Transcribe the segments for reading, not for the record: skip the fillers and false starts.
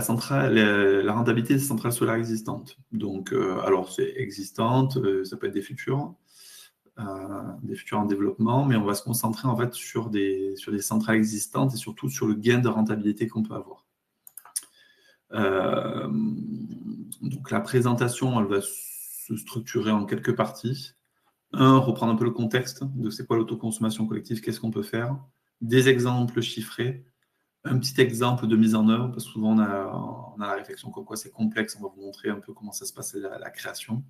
la rentabilité des centrales solaires existantes. Donc, alors c'est existante, ça peut être des futurs en développement, mais on va se concentrer en fait sur des centrales existantes et surtout sur le gain de rentabilité qu'on peut avoir. Donc la présentation, elle va se structurer en quelques parties. Reprendre un peu le contexte de c'est quoi l'autoconsommation collective, qu'est-ce qu'on peut faire, des exemples chiffrés, un petit exemple de mise en œuvre, parce que souvent on a la réflexion comme quoi c'est complexe, on va vous montrer un peu comment ça se passe la création.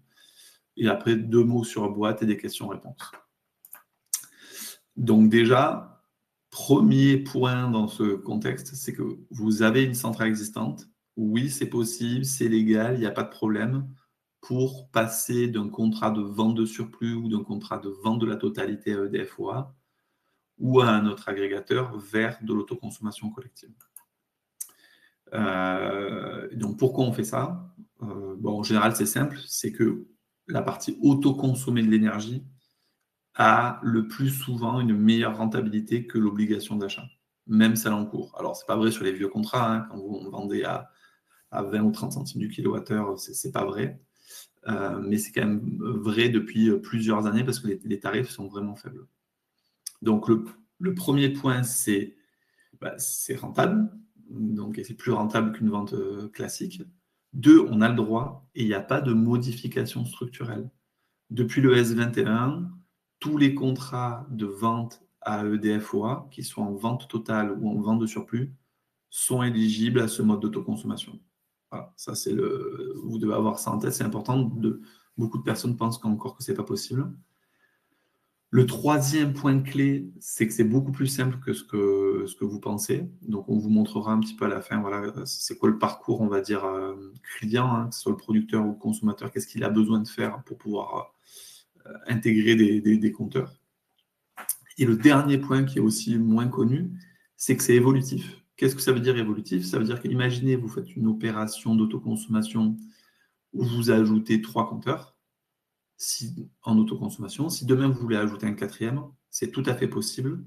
Et après, 2 mots sur boîte et des questions-réponses. Donc déjà, premier point dans ce contexte, c'est que vous avez une centrale existante. Oui, c'est possible, c'est légal, il n'y a pas de problème pour passer d'un contrat de vente de surplus ou d'un contrat de vente de la totalité à EDF-OA ou à un autre agrégateur vers de l'autoconsommation collective. Donc pourquoi on fait ça? En général, c'est simple, c'est que la partie autoconsommée de l'énergie a le plus souvent une meilleure rentabilité que l'obligation d'achat, même celle en cours. Alors, ce n'est pas vrai sur les vieux contrats, hein, quand vous vendez à 20 ou 30 centimes du kilowattheure, ce n'est pas vrai. Mais c'est quand même vrai depuis plusieurs années parce que les tarifs sont vraiment faibles. Donc, le premier point, c'est rentable, donc c'est plus rentable qu'une vente classique. 2, on a le droit et il n'y a pas de modification structurelle. Depuis le S21, tous les contrats de vente à EDF-OA, qui soient en vente totale ou en vente de surplus, sont éligibles à ce mode d'autoconsommation. Voilà, ça c'est vous devez avoir ça en tête, c'est important. Beaucoup de personnes pensent encore que ce n'est pas possible. Le troisième point clé, c'est que c'est beaucoup plus simple que ce que vous pensez. Donc, on vous montrera un petit peu à la fin, voilà, c'est quoi le parcours, on va dire, client, hein, que ce soit le producteur ou le consommateur, qu'est-ce qu'il a besoin de faire pour pouvoir intégrer des compteurs. Et le dernier point qui est aussi moins connu, c'est que c'est évolutif. Qu'est-ce que ça veut dire évolutif? Ça veut dire qu'imaginez, vous faites une opération d'autoconsommation où vous ajoutez 3 compteurs en autoconsommation. Si demain vous voulez ajouter un 4e, c'est tout à fait possible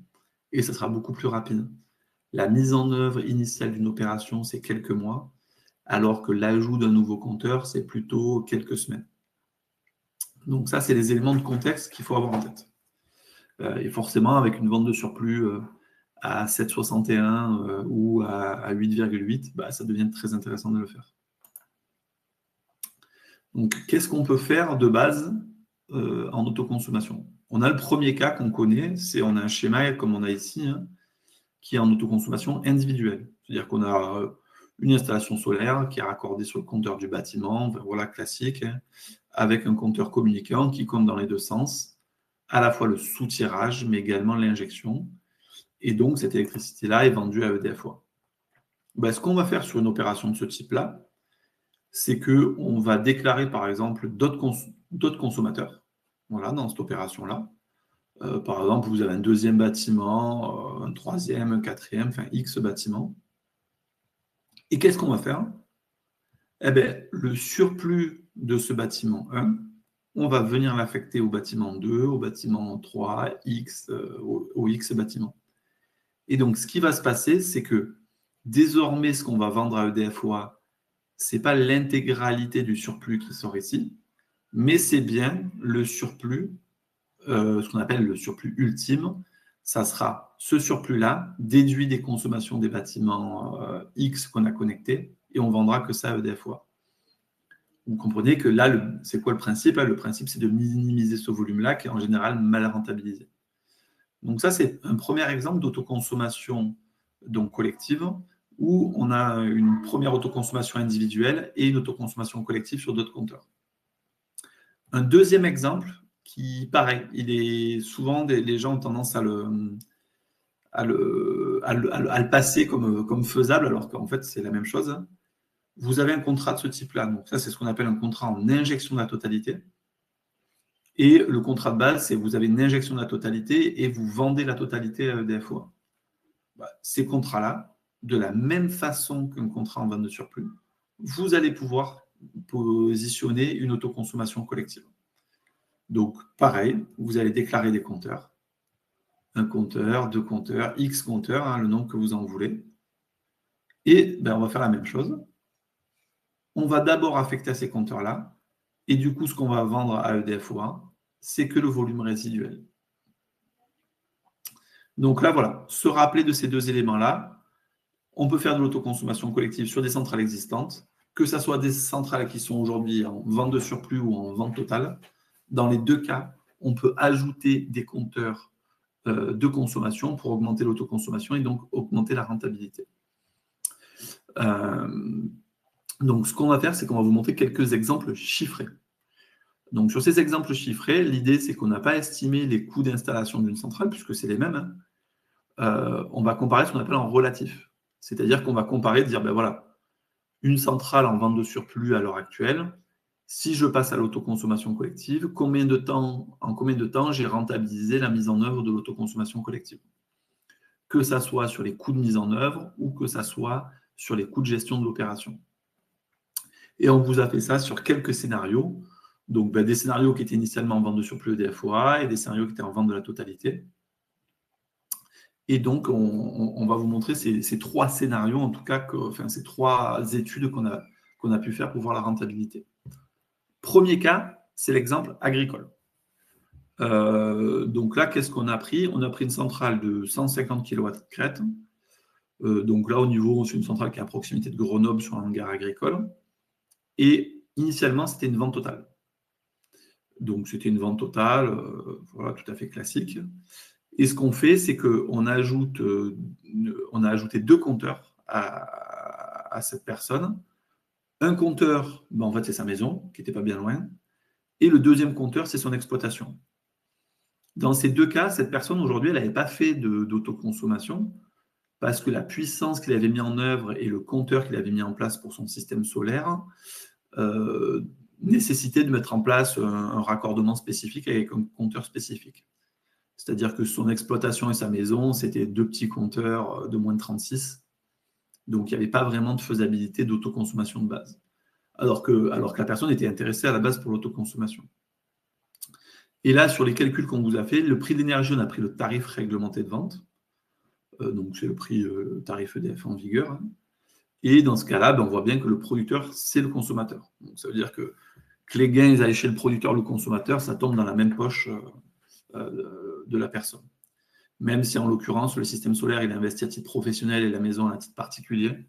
et ça sera beaucoup plus rapide. La mise en œuvre initiale d'une opération, c'est quelques mois, alors que l'ajout d'un nouveau compteur, c'est plutôt quelques semaines. Donc ça, c'est les éléments de contexte qu'il faut avoir en tête. Et forcément, avec une vente de surplus à 7,61 ou à 8,8, ça devient très intéressant de le faire. Donc, qu'est-ce qu'on peut faire de base en autoconsommation? On a le premier cas qu'on connaît, on a un schéma comme on a ici, hein, qui est en autoconsommation individuelle. C'est-à-dire qu'on a une installation solaire qui est raccordée sur le compteur du bâtiment, voilà, classique, hein, avec un compteur communicant qui compte dans les deux sens, à la fois le soutirage, mais également l'injection. Et donc, cette électricité-là est vendue à EDF-OA. Ce qu'on va faire sur une opération de ce type-là, c'est qu'on va déclarer, par exemple, d'autres consommateurs, voilà, dans cette opération-là. Par exemple, vous avez un 2e bâtiment, un 3e, un 4e, enfin X bâtiments. Et qu'est-ce qu'on va faire? Le surplus de ce bâtiment 1, on va venir l'affecter au bâtiment 2, au bâtiment 3, X, au X bâtiment. Et donc, ce qui va se passer, c'est que désormais, ce qu'on va vendre à EDF-OA, ce n'est pas l'intégralité du surplus qui sort ici, mais c'est bien le surplus, ce qu'on appelle le surplus ultime. Ça sera ce surplus-là, déduit des consommations des bâtiments X qu'on a connectés, et on ne vendra que ça à EDF-OA. Vous comprenez que là, c'est quoi le principe? Le principe, c'est de minimiser ce volume-là, qui est en général mal rentabilisé. Donc ça, c'est un premier exemple d'autoconsommation donc collective, où on a une première autoconsommation individuelle et une autoconsommation collective sur d'autres compteurs. Un deuxième exemple qui, pareil, il est souvent, les gens ont tendance à le passer comme faisable, alors qu'en fait, c'est la même chose. Vous avez un contrat de ce type-là. Donc ça, c'est ce qu'on appelle un contrat en injection de la totalité. Et le contrat de base, c'est vous avez une injection de la totalité et vous vendez la totalité à EDF-OA. Ces contrats-là, de la même façon qu'un contrat en vente de surplus, vous allez pouvoir positionner une autoconsommation collective. Donc, pareil, vous allez déclarer des compteurs. Un compteur, 2 compteurs, X compteurs, hein, le nombre que vous en voulez. Et on va faire la même chose. on va d'abord affecter à ces compteurs-là, et du coup, ce qu'on va vendre à EDF-OA, c'est que le volume résiduel. Donc là, voilà, se rappeler de ces deux éléments-là. On peut faire de l'autoconsommation collective sur des centrales existantes, que ce soit des centrales qui sont aujourd'hui en vente de surplus ou en vente totale. Dans les deux cas, on peut ajouter des compteurs de consommation pour augmenter l'autoconsommation et donc augmenter la rentabilité. Donc, ce qu'on va faire, c'est qu'on va vous montrer quelques exemples chiffrés. Donc, sur ces exemples chiffrés, l'idée, c'est qu'on n'a pas estimé les coûts d'installation d'une centrale, puisque c'est les mêmes. On va comparer ce qu'on appelle en relatif. C'est-à-dire qu'on va comparer, dire, ben voilà, une centrale en vente de surplus à l'heure actuelle, si je passe à l'autoconsommation collective, en combien de temps j'ai rentabilisé la mise en œuvre de l'autoconsommation collective? Que ça soit sur les coûts de mise en œuvre ou que ça soit sur les coûts de gestion de l'opération. Et on vous a fait ça sur quelques scénarios. Donc, des scénarios qui étaient initialement en vente de surplus EDF-OA et des scénarios qui étaient en vente de la totalité. Et donc, on va vous montrer ces trois scénarios, en tout cas, ces trois études qu'on a pu faire pour voir la rentabilité. Premier cas, c'est l'exemple agricole. Donc là, qu'est-ce qu'on a pris? On a pris une centrale de 150 kW de crête. Donc là, au niveau, c'est une centrale qui est à proximité de Grenoble sur un hangar agricole. Et initialement, c'était une vente totale. Donc, c'était une vente totale, voilà, tout à fait classique. Et ce qu'on fait, c'est qu'on a ajouté deux compteurs à cette personne. Un compteur, en fait, c'est sa maison, qui n'était pas bien loin. Et le deuxième compteur, c'est son exploitation. Dans ces deux cas, cette personne, aujourd'hui, elle n'avait pas fait d'autoconsommation parce que la puissance qu'il avait mis en œuvre et le compteur qu'il avait mis en place pour son système solaire nécessitait de mettre en place un raccordement spécifique avec un compteur spécifique. C'est-à-dire que son exploitation et sa maison, c'était deux petits compteurs de moins de 36. Donc, il n'y avait pas vraiment de faisabilité d'autoconsommation de base. Alors que la personne était intéressée à la base pour l'autoconsommation. Et là, sur les calculs qu'on vous a fait, le prix de l'énergie, on a pris le tarif réglementé de vente. Donc, c'est le prix tarif EDF en vigueur. Hein. Et dans ce cas-là, on voit bien que le producteur, c'est le consommateur. Donc, ça veut dire que les gains, ils aillent chez le producteur ou le consommateur, ça tombe dans la même poche de la personne. Même si, en l'occurrence, le système solaire, il est investi à titre professionnel et la maison à titre particulier,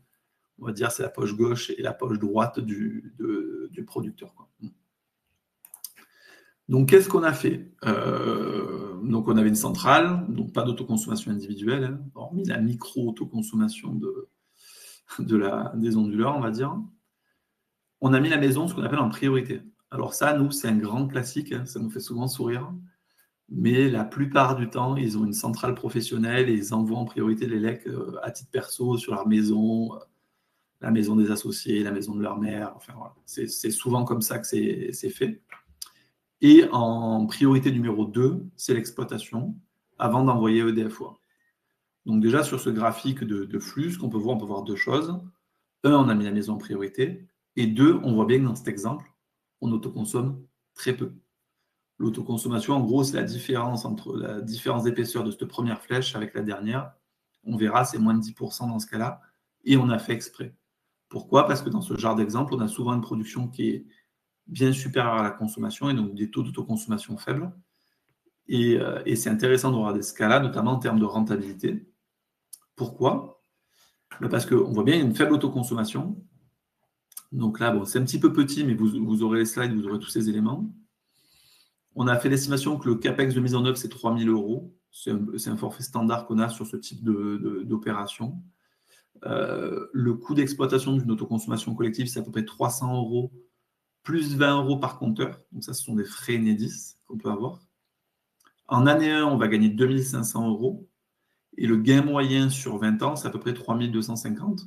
on va dire c'est la poche gauche et la poche droite du producteur. Quoi. Donc, qu'est-ce qu'on a fait? Donc, on avait une centrale, donc pas d'autoconsommation individuelle, hein, hormis la micro-autoconsommation des onduleurs, on va dire. On a mis la maison, ce qu'on appelle en priorité. Alors ça, nous, c'est un grand classique, hein, ça nous fait souvent sourire. Mais la plupart du temps, ils ont une centrale professionnelle et ils envoient en priorité l'élec à titre perso sur leur maison, la maison des associés, la maison de leur mère. Enfin, voilà. C'est souvent comme ça que c'est fait. Et en priorité numéro 2, c'est l'exploitation avant d'envoyer EDF-OA. Donc déjà, sur ce graphique de flux, ce qu'on peut voir, on peut voir deux choses. Un, on a mis la maison en priorité. Et deux, on voit bien que dans cet exemple, on autoconsomme très peu. L'autoconsommation, en gros, c'est la différence entre la différence d'épaisseur de cette première flèche avec la dernière. On verra, c'est moins de 10% dans ce cas-là. Et on a fait exprès. Pourquoi? Parce que dans ce genre d'exemple, on a souvent une production qui est bien supérieure à la consommation et donc des taux d'autoconsommation faibles. Et c'est intéressant de regarder ce cas-là, notamment en termes de rentabilité. Pourquoi? Parce qu'on voit bien qu'il y a une faible autoconsommation. Donc là, c'est un petit peu petit, mais vous aurez les slides, vous aurez tous ces éléments. On a fait l'estimation que le CAPEX de mise en œuvre, c'est 3 000 €. C'est un forfait standard qu'on a sur ce type d'opération. Le coût d'exploitation d'une autoconsommation collective, c'est à peu près 300 € plus 20 € par compteur. Donc ça, ce sont des frais Enedis qu'on peut avoir. En année 1, on va gagner 2 500 €. Et le gain moyen sur 20 ans, c'est à peu près 3 250 €,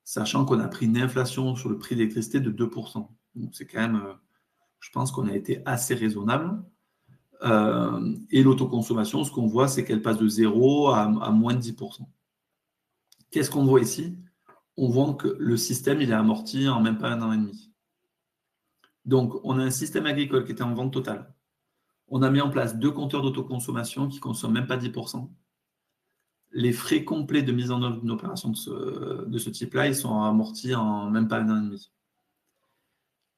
sachant qu'on a pris une inflation sur le prix de l'électricité de 2%. Donc c'est quand même, je pense qu'on a été assez raisonnable. Et l'autoconsommation, ce qu'on voit, c'est qu'elle passe de 0 à moins de 10%. Qu'est-ce qu'on voit ici? On voit que le système, il est amorti en même pas 1 an et demi. Donc, on a un système agricole qui était en vente totale. On a mis en place 2 compteurs d'autoconsommation qui ne consomment même pas 10%. Les frais complets de mise en œuvre d'une opération de ce type-là, ils sont amortis en même pas 1 an et demi.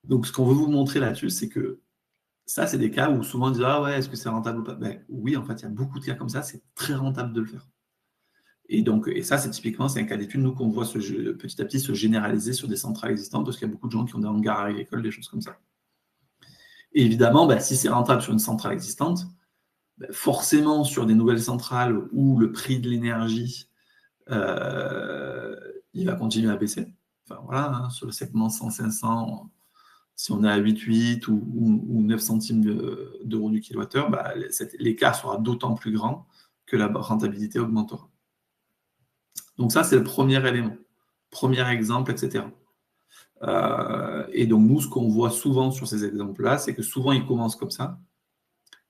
Donc, ce qu'on veut vous montrer là-dessus, c'est que ça, c'est des cas où souvent on dit « Ah ouais, est-ce que c'est rentable ou pas ?» Oui, en fait, il y a beaucoup de cas comme ça, c'est très rentable de le faire. Et ça, c'est typiquement, c'est un cas d'étude, nous, qu'on voit petit à petit se généraliser sur des centrales existantes, parce qu'il y a beaucoup de gens qui ont des hangars agricoles, des choses comme ça. Et évidemment, si c'est rentable sur une centrale existante, forcément, sur des nouvelles centrales où le prix de l'énergie, il va continuer à baisser. Enfin, voilà, sur le segment 100-500, si on est à 8,8 ou 9 centimes d'euros du kilowattheure, l'écart sera d'autant plus grand que la rentabilité augmentera. Donc ça, c'est le premier élément, premier exemple, etc. Et donc nous, ce qu'on voit souvent sur ces exemples-là, c'est que souvent, ils commencent comme ça,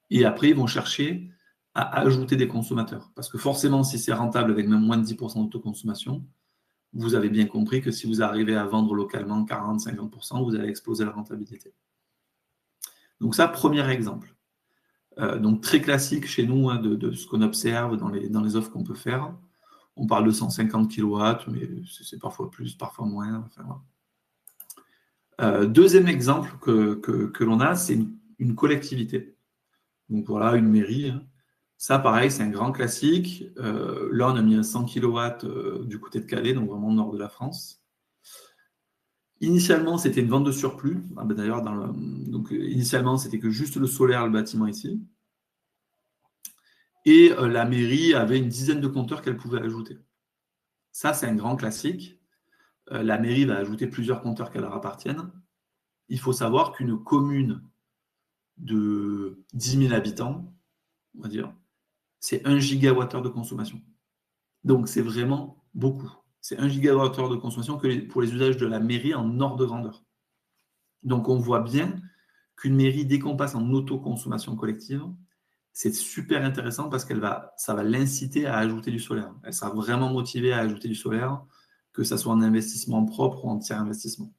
et après, ils vont chercher à ajouter des consommateurs. Parce que forcément, si c'est rentable avec même moins de 10% d'autoconsommation, vous avez bien compris que si vous arrivez à vendre localement 40-50%, vous allez exploser la rentabilité. Donc ça, premier exemple. Donc très classique chez nous, hein, de ce qu'on observe dans les offres qu'on peut faire. On parle de 150 kW, mais c'est parfois plus, parfois moins. Enfin, voilà. Deuxième exemple que l'on a, c'est une collectivité. Donc voilà, une mairie. Hein. Ça, pareil, c'est un grand classique. Là, on a mis un 100 kW du côté de Calais, donc vraiment au nord de la France. Initialement, c'était une vente de surplus. D'ailleurs, initialement, c'était que juste le solaire, le bâtiment ici. Et la mairie avait une dizaine de compteurs qu'elle pouvait ajouter. Ça, c'est un grand classique. La mairie va ajouter plusieurs compteurs qui leur appartiennent. Il faut savoir qu'une commune de 10 000 habitants, on va dire, c'est 1 gigawattheure de consommation. Donc, c'est vraiment beaucoup. C'est 1 gigawattheure de consommation pour les usages de la mairie en ordre de grandeur. Donc, on voit bien qu'une mairie, dès qu'on passe en autoconsommation collective, c'est super intéressant parce que ça va l'inciter à ajouter du solaire. Elle sera vraiment motivée à ajouter du solaire, que ce soit en investissement propre ou en tiers investissement.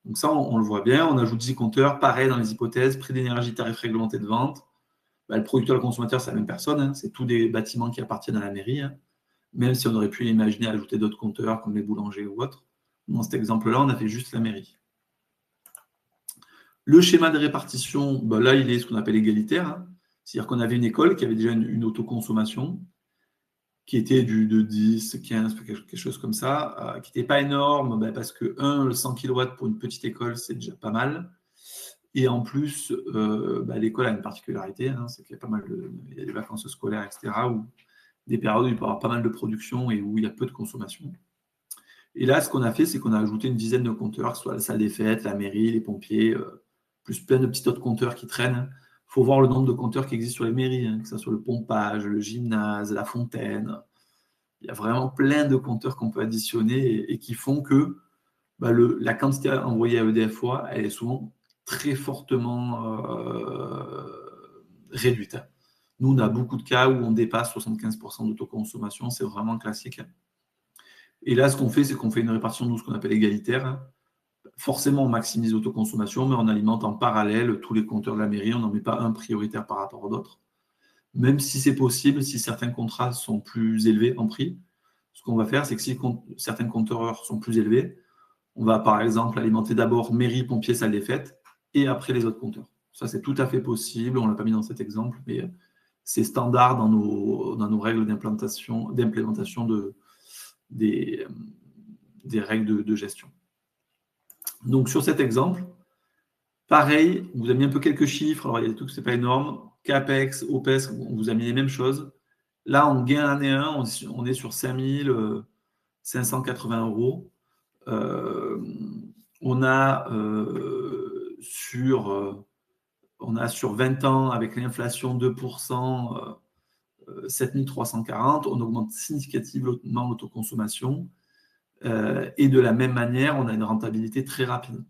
Donc ça, on le voit bien. On ajoute 10 compteurs. Pareil dans les hypothèses, prix d'énergie, tarif réglementé de vente. Le producteur et le consommateur, c'est la même personne. Hein. C'est tous des bâtiments qui appartiennent à la mairie. Hein. Même si on aurait pu imaginer ajouter d'autres compteurs comme les boulangers ou autres. Dans cet exemple-là, on a fait juste la mairie. Le schéma de répartition, là, il est ce qu'on appelle égalitaire. Hein. C'est-à-dire qu'on avait une école qui avait déjà une autoconsommation qui était de 10, 15, quelque chose comme ça, qui n'était pas énorme, parce que, le 100 kW pour une petite école, c'est déjà pas mal. Et en plus, l'école a une particularité, hein, c'est qu'il y a il y a des vacances scolaires, etc., ou des périodes où il peut y avoir pas mal de production et où il y a peu de consommation. Et là, ce qu'on a fait, c'est qu'on a ajouté une dizaine de compteurs, soit la salle des fêtes, la mairie, les pompiers, plus plein de petits autres compteurs qui traînent. Il faut voir le nombre de compteurs qui existent sur les mairies, hein, que ce soit le pompage, le gymnase, la fontaine. Il y a vraiment plein de compteurs qu'on peut additionner et qui font que la quantité envoyée à EDF-OA, elle est souvent très fortement réduite. Nous, on a beaucoup de cas où on dépasse 75% d'autoconsommation, c'est vraiment classique. Et là, ce qu'on fait, c'est qu'on fait une répartition de ce qu'on appelle égalitaire. Forcément, on maximise l'autoconsommation, mais on alimente en parallèle tous les compteurs de la mairie. On n'en met pas un prioritaire par rapport aux autres. Même si c'est possible, si certains contrats sont plus élevés en prix, ce qu'on va faire, c'est que si certains compteurs sont plus élevés, on va par exemple alimenter d'abord mairie, pompiers, salle des fêtes, et après les autres compteurs. Ça, c'est tout à fait possible. On ne l'a pas mis dans cet exemple, mais c'est standard dans nos règles d'implémentation des règles de gestion. Donc, sur cet exemple, pareil, vous avez mis un peu quelques chiffres. Alors, il y a des trucs, ce n'est pas énorme. CAPEX, OPEX, on vous a mis les mêmes choses. Là, en gain année 1, on est sur 5 580 €. On a sur 20 ans, avec l'inflation 2%, 7 340. On augmente significativement l'autoconsommation. Et de la même manière, on a une rentabilité très rapide.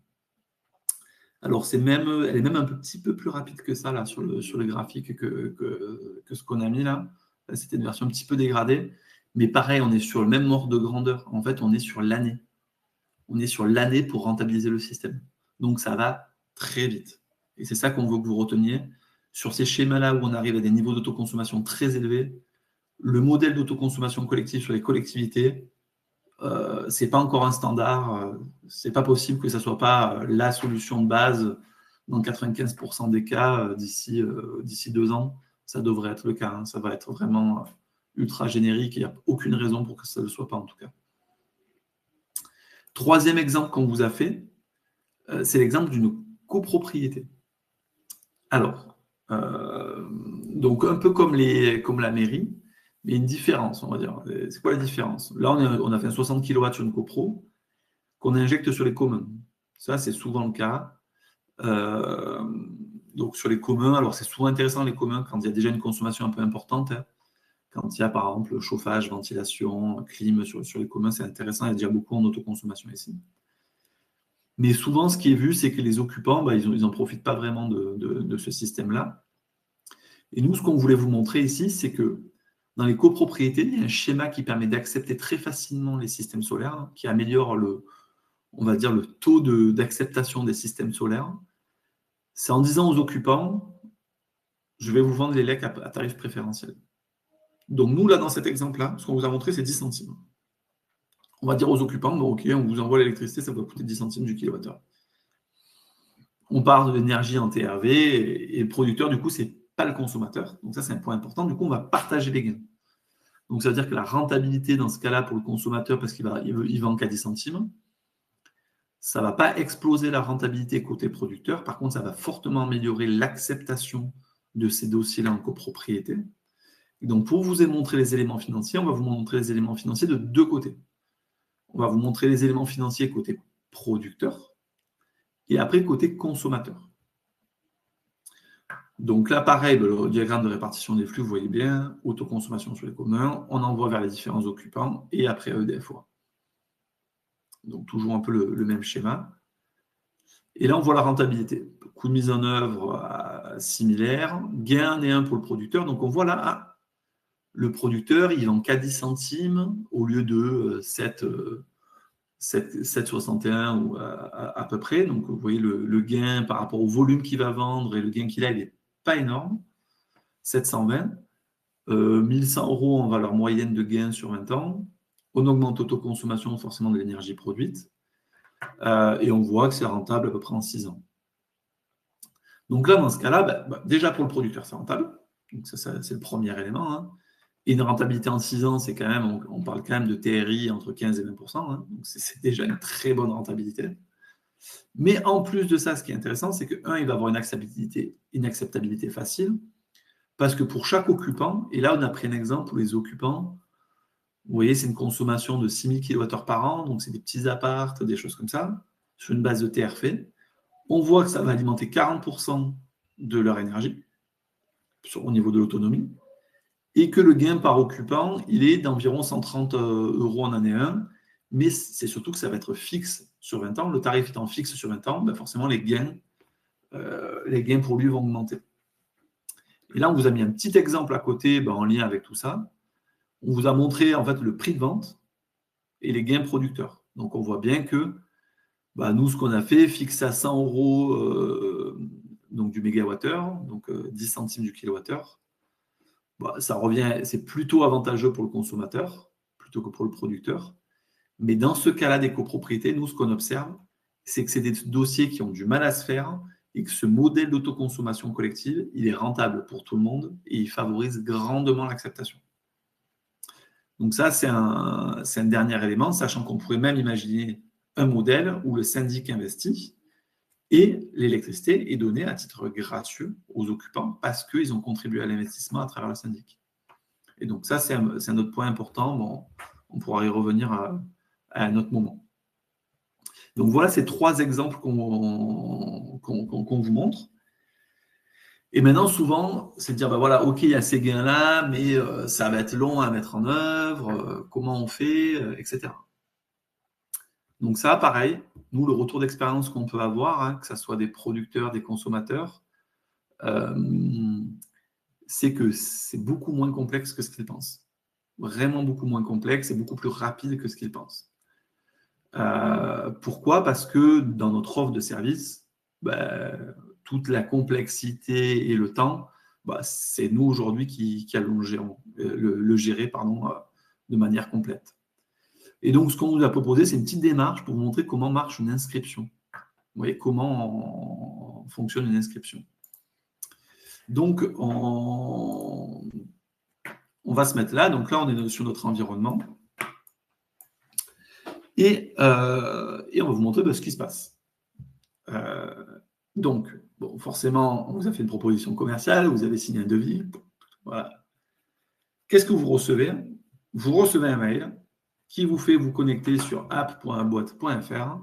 Alors, elle est même un petit peu plus rapide que ça, là, sur le graphique que ce qu'on a mis là. C'était une version un petit peu dégradée. Mais pareil, on est sur le même ordre de grandeur. En fait, on est sur l'année. On est sur l'année pour rentabiliser le système. Donc, ça va très vite. Et c'est ça qu'on veut que vous reteniez. Sur ces schémas-là où on arrive à des niveaux d'autoconsommation très élevés, le modèle d'autoconsommation collective sur les collectivités ce n'est pas encore un standard. Ce n'est pas possible que ça ne soit pas la solution de base dans 95% des cas d'ici 2 ans. Ça devrait être le cas. Hein. Ça va être vraiment ultra générique. Il n'y a aucune raison pour que ça ne le soit pas, en tout cas. Troisième exemple qu'on vous a fait, c'est l'exemple d'une copropriété. Alors, donc un peu comme la mairie, mais une différence, on va dire. C'est quoi la différence? Là, on a fait un 60 kW sur une copro qu'on injecte sur les communs. Ça, c'est souvent le cas. Donc, sur les communs, alors c'est souvent intéressant les communs quand il y a déjà une consommation un peu importante. Hein. Quand il y a, par exemple, chauffage, ventilation, clim sur les communs, c'est intéressant. Il y a déjà beaucoup en autoconsommation ici. Mais souvent, ce qui est vu, c'est que les occupants, ils n'en profitent pas vraiment de ce système-là. Et nous, ce qu'on voulait vous montrer ici, c'est que dans les copropriétés, il y a un schéma qui permet d'accepter très facilement les systèmes solaires, hein, qui améliore on va dire, le taux d'acceptation des systèmes solaires. C'est en disant aux occupants, je vais vous vendre les LEC à tarif préférentiel. Donc nous, là, dans cet exemple-là, ce qu'on vous a montré, c'est 10 centimes. On va dire aux occupants, bon, ok, on vous envoie l'électricité, ça va coûter 10 centimes du kilowattheure. On parle de l'énergie en TRV et le producteur, du coup, c'est pas le consommateur. Donc ça, c'est un point important. Du coup, on va partager les gains. Donc ça veut dire que la rentabilité dans ce cas-là pour le consommateur, parce qu'il vend qu'à 10 centimes, ça ne va pas exploser la rentabilité côté producteur. Par contre, ça va fortement améliorer l'acceptation de ces dossiers-là en copropriété. Et donc, pour vous montrer les éléments financiers, on va vous montrer les éléments financiers de deux côtés. On va vous montrer les éléments financiers côté producteur et après côté consommateur. Donc là, pareil, le diagramme de répartition des flux, vous voyez bien, autoconsommation sur les communs, on envoie vers les différents occupants et après EDF-OA. Donc toujours un peu le même schéma. Et là, on voit la rentabilité. Coût de mise en œuvre similaire, gain néant pour le producteur. Donc on voit là, le producteur, il vend qu'à 10 centimes au lieu de 7,61 ou à peu près. Donc vous voyez le gain par rapport au volume qu'il va vendre et le gain qu'il a, il n'est pas énorme. 720. 1100 € en valeur moyenne de gain sur 20 ans. On augmente l'autoconsommation forcément de l'énergie produite. Et on voit que c'est rentable à peu près en 6 ans. Donc là, dans ce cas-là, déjà pour le producteur, c'est rentable. Donc ça, c'est le premier élément. Hein. Et une rentabilité en 6 ans, c'est quand même, on parle quand même de TRI entre 15 et 20%. Hein. Donc c'est déjà une très bonne rentabilité. Mais en plus de ça, ce qui est intéressant, c'est que, il va avoir une acceptabilité facile. Parce que pour chaque occupant, et là, on a pris un exemple où les occupants, vous voyez, c'est une consommation de 6000 kWh par an, donc c'est des petits apparts, des choses comme ça, sur une base de TRF. On voit que ça va alimenter 40% de leur énergie au niveau de l'autonomie, et que le gain par occupant, il est d'environ 130 € en année 1, mais c'est surtout que ça va être fixe sur 20 ans. Le tarif étant fixe sur 20 ans, forcément, les gains pour lui vont augmenter. Et là, on vous a mis un petit exemple à côté en lien avec tout ça. On vous a montré en fait le prix de vente et les gains producteurs. Donc, on voit bien que nous, ce qu'on a fait, fixé à 100 € donc du mégawattheure, donc 10 centimes du kilowattheure, ça revient, c'est plutôt avantageux pour le consommateur plutôt que pour le producteur. Mais dans ce cas-là des copropriétés, nous, ce qu'on observe, c'est que c'est des dossiers qui ont du mal à se faire et que ce modèle d'autoconsommation collective, il est rentable pour tout le monde et il favorise grandement l'acceptation. Donc ça, c'est un dernier élément, sachant qu'on pourrait même imaginer un modèle où le syndic investit et l'électricité est donnée à titre gratuit aux occupants parce qu'ils ont contribué à l'investissement à travers le syndic. Et donc ça, c'est un autre point important. Bon, on pourra y revenir à un autre moment. Donc voilà ces 3 exemples qu'on vous montre. Et maintenant, souvent, c'est de dire, voilà, ok, il y a ces gains-là, mais ça va être long à mettre en œuvre, comment on fait, etc. Donc ça, pareil, nous, le retour d'expérience qu'on peut avoir, que ce soit des producteurs, des consommateurs, c'est que c'est beaucoup moins complexe que ce qu'ils pensent. Vraiment beaucoup moins complexe et beaucoup plus rapide que ce qu'ils pensent. Pourquoi? Parce que dans notre offre de service, toute la complexité et le temps, c'est nous aujourd'hui qui allons le gérer de manière complète. Et donc, ce qu'on vous a proposé, c'est une petite démarche pour vous montrer comment marche une inscription. Vous voyez comment fonctionne une inscription. Donc, on va se mettre là. Donc là, on est sur notre environnement. Et on va vous montrer ce qui se passe. Donc, bon, forcément, on vous a fait une proposition commerciale, vous avez signé un devis. Voilà. Qu'est-ce que vous recevez? Vous recevez un mail qui vous fait vous connecter sur app.boîte.fr.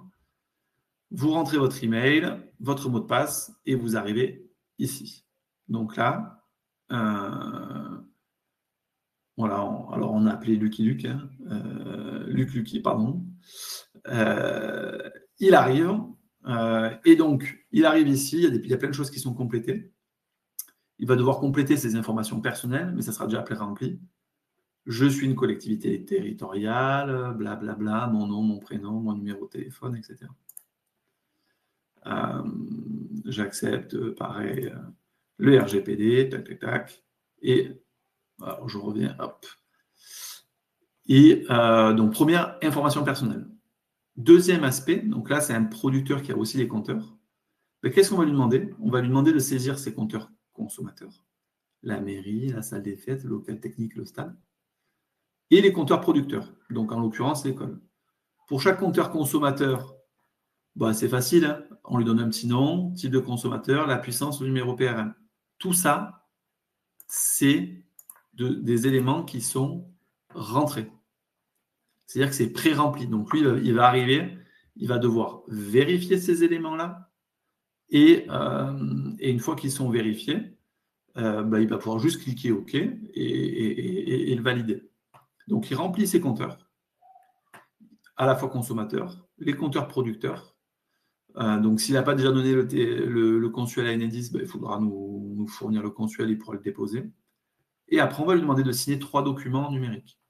Vous rentrez votre email, votre mot de passe et vous arrivez ici. Donc là, voilà, alors on a appelé Lucky Luke, hein, Lucky, pardon. Il arrive, et donc il arrive ici, il y a plein de choses qui sont complétées. Il va devoir compléter ses informations personnelles, mais ça sera déjà pré-rempli. Je suis une collectivité territoriale, blablabla, mon nom, mon prénom, mon numéro de téléphone, etc. J'accepte, pareil, le RGPD, tac, tac, tac. Et alors, je reviens, hop. Et donc, première information personnelle. Deuxième aspect, donc là, c'est un producteur qui a aussi des compteurs. Mais qu'est-ce qu'on va lui demander? On va lui demander de saisir ses compteurs consommateurs. La mairie, la salle des fêtes, le local technique, le stade. Et les compteurs producteurs, donc en l'occurrence l'école. Pour chaque compteur consommateur, c'est facile, hein, on lui donne un petit nom, type de consommateur, la puissance, le numéro PRM. Tout ça, c'est des éléments qui sont rentrés. C'est-à-dire que c'est pré-rempli. Donc lui, il va arriver, il va devoir vérifier ces éléments-là, et une fois qu'ils sont vérifiés, il va pouvoir juste cliquer OK et le valider. Donc il remplit ses compteurs, à la fois consommateurs, les compteurs producteurs. Donc s'il n'a pas déjà donné le consuel à Enedis, il faudra nous fournir le consuel, il pourra le déposer. Et après, on va lui demander de signer 3 documents numériques.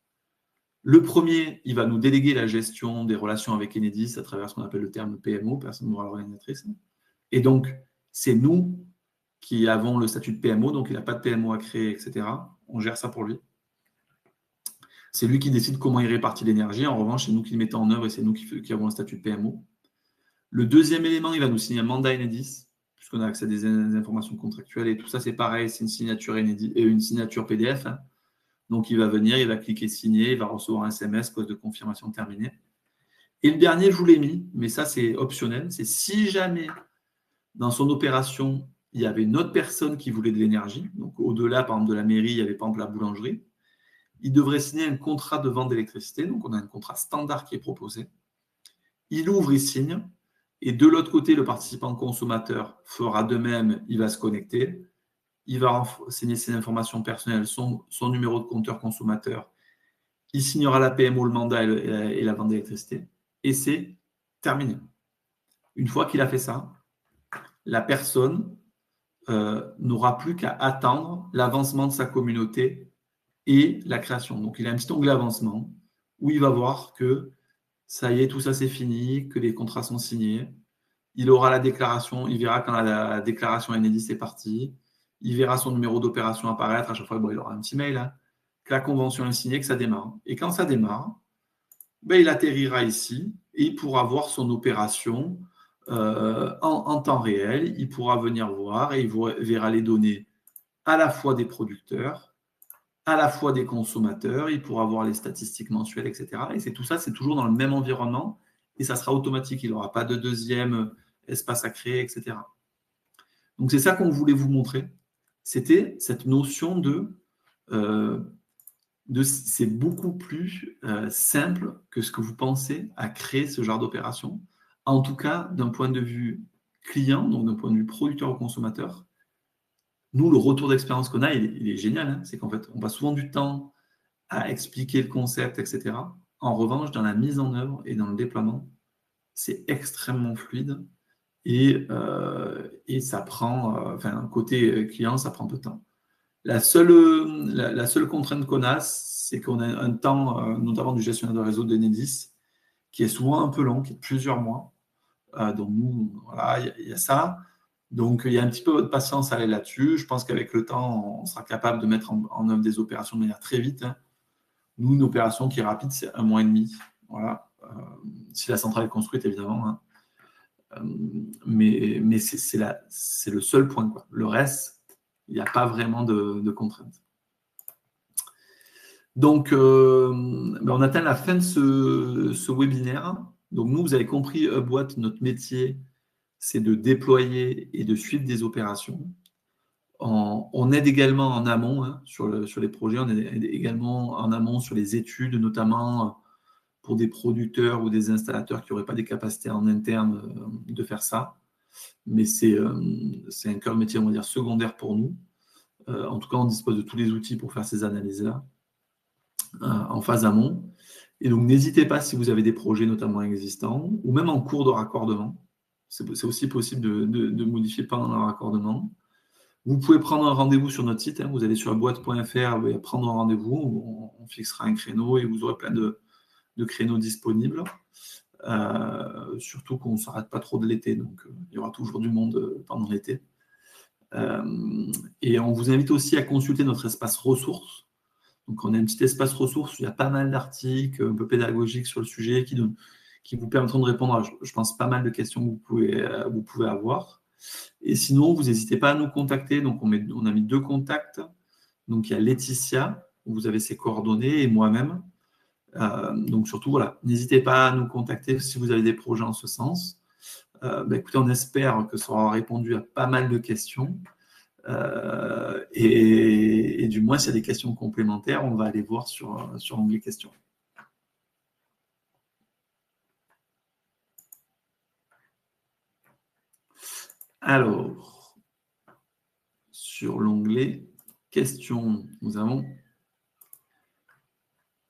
Le premier, il va nous déléguer la gestion des relations avec Enedis à travers ce qu'on appelle le terme PMO, personne morale organisatrice. Et donc, c'est nous qui avons le statut de PMO, donc il n'a pas de PMO à créer, etc. On gère ça pour lui. C'est lui qui décide comment il répartit l'énergie. En revanche, c'est nous qui le mettons en œuvre et c'est nous qui avons le statut de PMO. Le deuxième élément, il va nous signer un mandat Enedis, puisqu'on a accès à des informations contractuelles et tout ça, c'est pareil, c'est une signature Enedis et une signature PDF. Hein. Donc, il va venir, il va cliquer signer, il va recevoir un SMS, code de confirmation terminée. Et le dernier, je vous l'ai mis, mais ça, c'est optionnel. C'est si jamais, dans son opération, il y avait une autre personne qui voulait de l'énergie, donc au-delà, par exemple, de la mairie, il y avait par exemple la boulangerie, il devrait signer un contrat de vente d'électricité. Donc, on a un contrat standard qui est proposé. Il ouvre, il signe. Et de l'autre côté, le participant consommateur fera de même, il va se connecter. Il va renseigner ses informations personnelles, son numéro de compteur consommateur. Il signera la PMO, le mandat et la vente d'électricité. Et c'est terminé. Une fois qu'il a fait ça, la personne n'aura plus qu'à attendre l'avancement de sa communauté et la création. Donc, il a un petit onglet avancement où il va voir que ça y est, tout ça c'est fini, que les contrats sont signés. Il aura la déclaration, il verra quand la déclaration Enedis est partie. Il verra son numéro d'opération apparaître. À chaque fois, il aura un petit mail, hein, que la convention est signée, que ça démarre. Et quand ça démarre, il atterrira ici et il pourra voir son opération en temps réel. Il pourra venir voir et il verra les données à la fois des producteurs, à la fois des consommateurs. Il pourra voir les statistiques mensuelles, etc. Et tout ça, c'est toujours dans le même environnement et ça sera automatique. Il n'aura pas de deuxième espace à créer, etc. Donc, c'est ça qu'on voulait vous montrer. C'était cette notion c'est beaucoup plus simple que ce que vous pensez à créer ce genre d'opération. En tout cas, d'un point de vue client, donc d'un point de vue producteur ou consommateur, nous, le retour d'expérience qu'on a, il est génial. Hein. C'est qu'en fait, on passe souvent du temps à expliquer le concept, etc. En revanche, dans la mise en œuvre et dans le déploiement, c'est extrêmement fluide et ça prend, côté client, ça prend peu de temps. La seule contrainte qu'on a, c'est qu'on a un temps, notamment du gestionnaire de réseau d'Enedis, qui est souvent un peu long, qui est de plusieurs mois. Donc nous, voilà, il y a ça. Donc il y a un petit peu de patience à aller là-dessus. Je pense qu'avec le temps, on sera capable de mettre en œuvre des opérations de manière très vite. Hein. Nous, une opération qui est rapide, c'est 1 mois et demi. Voilà. Si la centrale est construite, évidemment. Hein. Mais c'est le seul point, quoi. Le reste, il n'y a pas vraiment de contraintes. Donc, on atteint la fin de ce webinaire. Donc, nous, vous avez compris, Upwatt, notre métier, c'est de déployer et de suivre des opérations. On aide également en amont hein, sur les projets, on aide également en amont sur les études, notamment pour des producteurs ou des installateurs qui n'auraient pas des capacités en interne de faire ça. Mais c'est un cœur de métier, on va dire, secondaire pour nous. En tout cas, on dispose de tous les outils pour faire ces analyses-là en phase amont. Et donc, n'hésitez pas si vous avez des projets notamment existants ou même en cours de raccordement. C'est aussi possible de modifier pendant le raccordement. Vous pouvez prendre un rendez-vous sur notre site. Hein, vous allez sur upwatt.fr, prendre un rendez-vous. On fixera un créneau et vous aurez plein de créneaux disponibles. Surtout qu'on ne s'arrête pas trop de l'été. Donc, il y aura toujours du monde pendant l'été. Et on vous invite aussi à consulter notre espace ressources. Donc, on a un petit espace ressources où il y a pas mal d'articles un peu pédagogiques sur le sujet qui vous permettront de répondre à, je pense, pas mal de questions que vous pouvez avoir. Et sinon, vous n'hésitez pas à nous contacter. Donc, on a mis 2 contacts. Donc, il y a Laetitia, où vous avez ses coordonnées, et moi-même. Donc, surtout, voilà, n'hésitez pas à nous contacter si vous avez des projets en ce sens. Écoutez, on espère que ça aura répondu à pas mal de questions. Et du moins, s'il y a des questions complémentaires, on va aller voir sur l'onglet questions. Alors, sur l'onglet questions, nous avons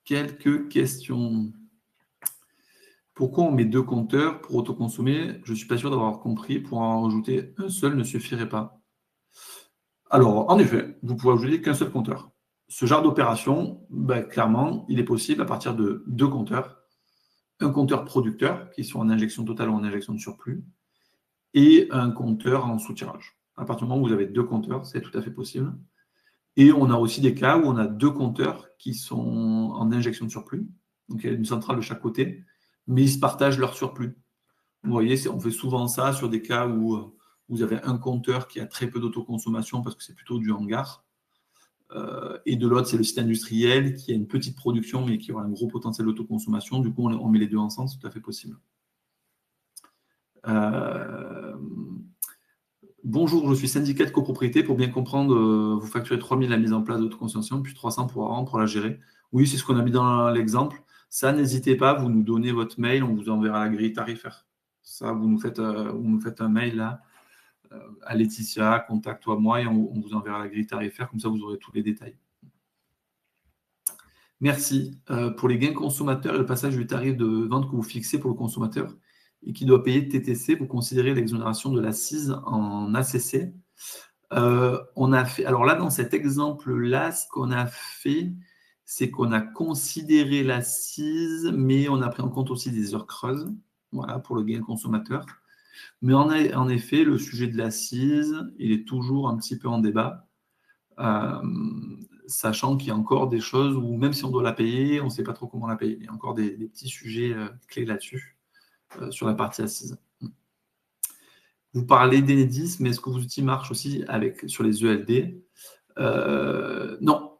quelques questions. Pourquoi on met 2 compteurs pour autoconsommer? Je ne suis pas sûr d'avoir compris. Pour en rajouter un seul ne suffirait pas. Alors, en effet, vous pouvez ajouter qu'un seul compteur. Ce genre d'opération, clairement, il est possible à partir de 2 compteurs. Un compteur producteur, qui soit en injection totale ou en injection de surplus, et un compteur en soutirage. À partir du moment où vous avez 2 compteurs, c'est tout à fait possible. Et on a aussi des cas où on a 2 compteurs qui sont en injection de surplus. Donc, il y a une centrale de chaque côté, mais ils se partagent leur surplus. Vous voyez, on fait souvent ça sur des cas où vous avez un compteur qui a très peu d'autoconsommation parce que c'est plutôt du hangar. Et de l'autre, c'est le site industriel qui a une petite production mais qui aura un gros potentiel d'autoconsommation. Du coup, on met les 2 ensemble, c'est tout à fait possible. Bonjour, je suis syndicat de copropriété. Pour bien comprendre, vous facturez 3 000 la mise en place d'autoconsommation, puis 300 pour la gérer. Oui, c'est ce qu'on a mis dans l'exemple. Ça, n'hésitez pas, vous nous donnez votre mail, on vous enverra la grille tarifaire. Ça, vous nous faites un mail là, à Laetitia, contacte-toi moi et on vous enverra la grille tarifaire, comme ça vous aurez tous les détails. Merci. Pour les gains consommateurs et le passage du tarif de vente que vous fixez pour le consommateur et qui doit payer TTC, vous considérez l'exonération de l'accise en ACC. On a fait, alors là, dans cet exemple-là, ce qu'on a fait, c'est qu'on a considéré l'accise, mais on a pris en compte aussi des heures creuses, voilà, pour le gain consommateur. Mais en effet, le sujet de l'accise, il est toujours un petit peu en débat, sachant qu'il y a encore des choses où, même si on doit la payer, on ne sait pas trop comment la payer. Il y a encore des petits sujets clés là-dessus, sur la partie assise. Vous parlez d'Enedis, mais est-ce que vos outils marchent aussi sur les ELD? Non.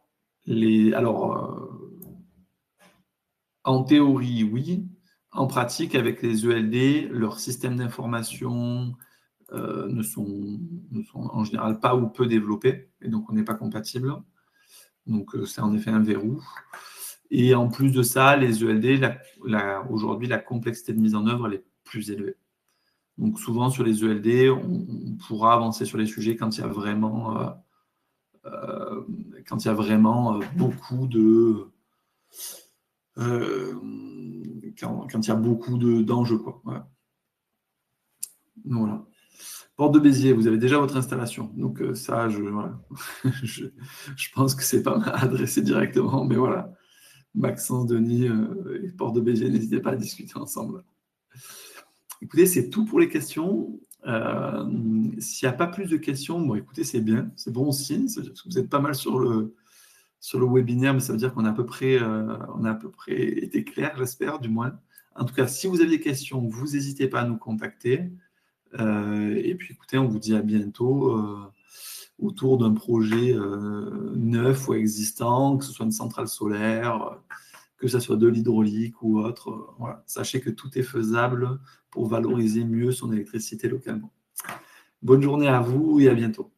En théorie, oui. En pratique, avec les ELD, leurs systèmes d'information ne sont en général pas ou peu développés, et donc on n'est pas compatible. Donc c'est en effet un verrou. Et en plus de ça, les ELD, aujourd'hui, la complexité de mise en œuvre, elle est plus élevée. Donc souvent sur les ELD, on pourra avancer sur les sujets quand il y a vraiment, beaucoup de... quand il y a beaucoup d'enjeux, quoi. Voilà. Porte de Béziers, vous avez déjà votre installation. Donc ça, voilà. je pense que c'est pas mal adressé directement, mais voilà. Maxence, Denis et Porte de Béziers, n'hésitez pas à discuter ensemble. Écoutez, c'est tout pour les questions. S'il n'y a pas plus de questions, bon, écoutez, c'est bien, c'est bon signe, vous êtes pas mal sur sur le webinaire, mais ça veut dire qu'on a on a à peu près été clair, j'espère, du moins. En tout cas, si vous avez des questions, vous n'hésitez pas à nous contacter. Et puis, écoutez, on vous dit à bientôt autour d'un projet neuf ou existant, que ce soit une centrale solaire, que ce soit de l'hydraulique ou autre. Voilà. Sachez que tout est faisable pour valoriser mieux son électricité localement. Bonne journée à vous et à bientôt.